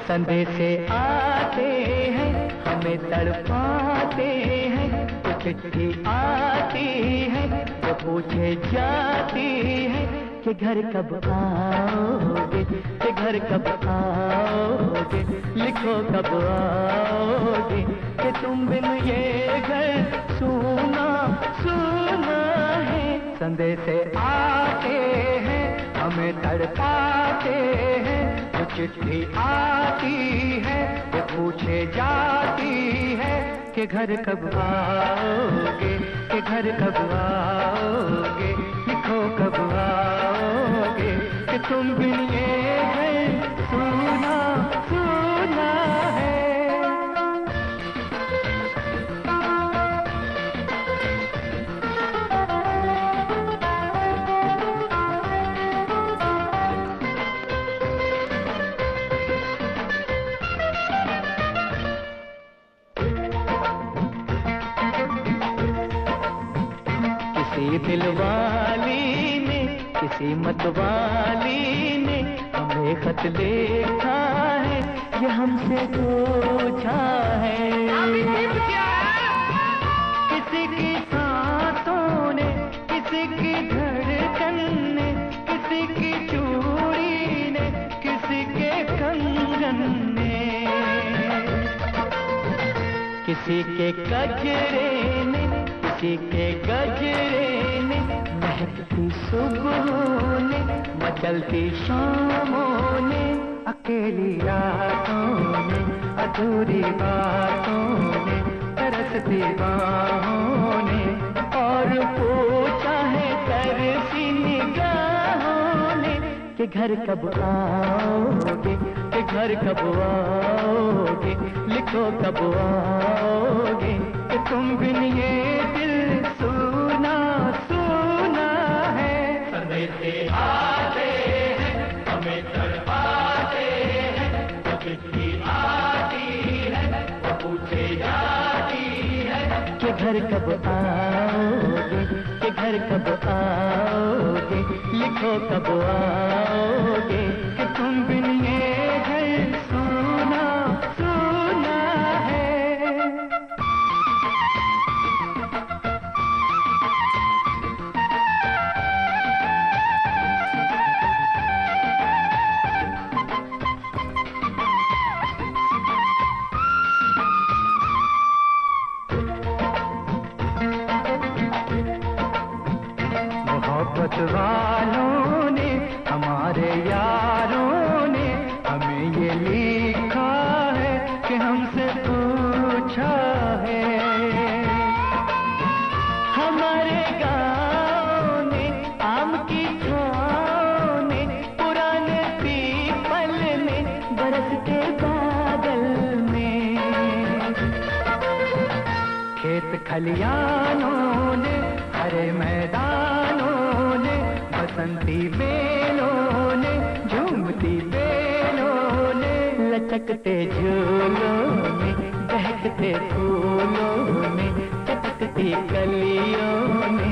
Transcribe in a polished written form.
संदेशे आते हैं हमें तड़पाते हैं, तो चिट्ठी आती है जो पूछे जाती है कि घर कब आओगे, कि घर कब आओगे, लिखो कब आओगे, कि तुम बिन ये घर सूना सूना है। संदेशे आते हैं हमें तड़पाते हैं, तो चिट्ठी आती है वो पूछे जाती है कि घर कब आओगे, कि घर कब आओगे, लिखो कब आओगे, कि तुम बिन ये घर सूना सूना है। किसी दिलवाली ने, किसी मतवाली ने हमें खत लिखा है, ये हमसे पूछा है। किसी की सांसों ने, किसी की धड़कन ने, किसी की चूड़ी ने, किसी के कंगन ने, किसी के गजरे ने, किसी के गजरे ने, महकती सुबहों ने, मचलती शामों ने, अकेली रातों ने, अधूरी बातों ने, तरसती बाहों ने, और पूछा है तरसी निगाहों ने कि घर कब आओगे, कि घर कब आओगे, लिखो कब आओगे, कि तुम बिन ये दिल सूना सूना है। संदेशे आते हैं हमें तड़पाते हैं, तो चिट्ठी आती है वो पूछे जाती है कि घर कब आओगे, कि घर कब आओगे, लिखो कब आओगे, कि तुम बिन ये घर सूना सूना है। मोहब्बत वालों ने, हमारे यारों ने हमें ये लिखा है कि हमसे पूछा है। हमारे गाँव ने, आम की छाँव ने, पुराने पीपल ने, बरसते बादल में, खेत खलियानों ने, हरे मैदानों ने, बसंती बेलों ने, झूमती बेलों ने, लचकते झूलों में, बहकते फूलों में, चटकती कलियों में,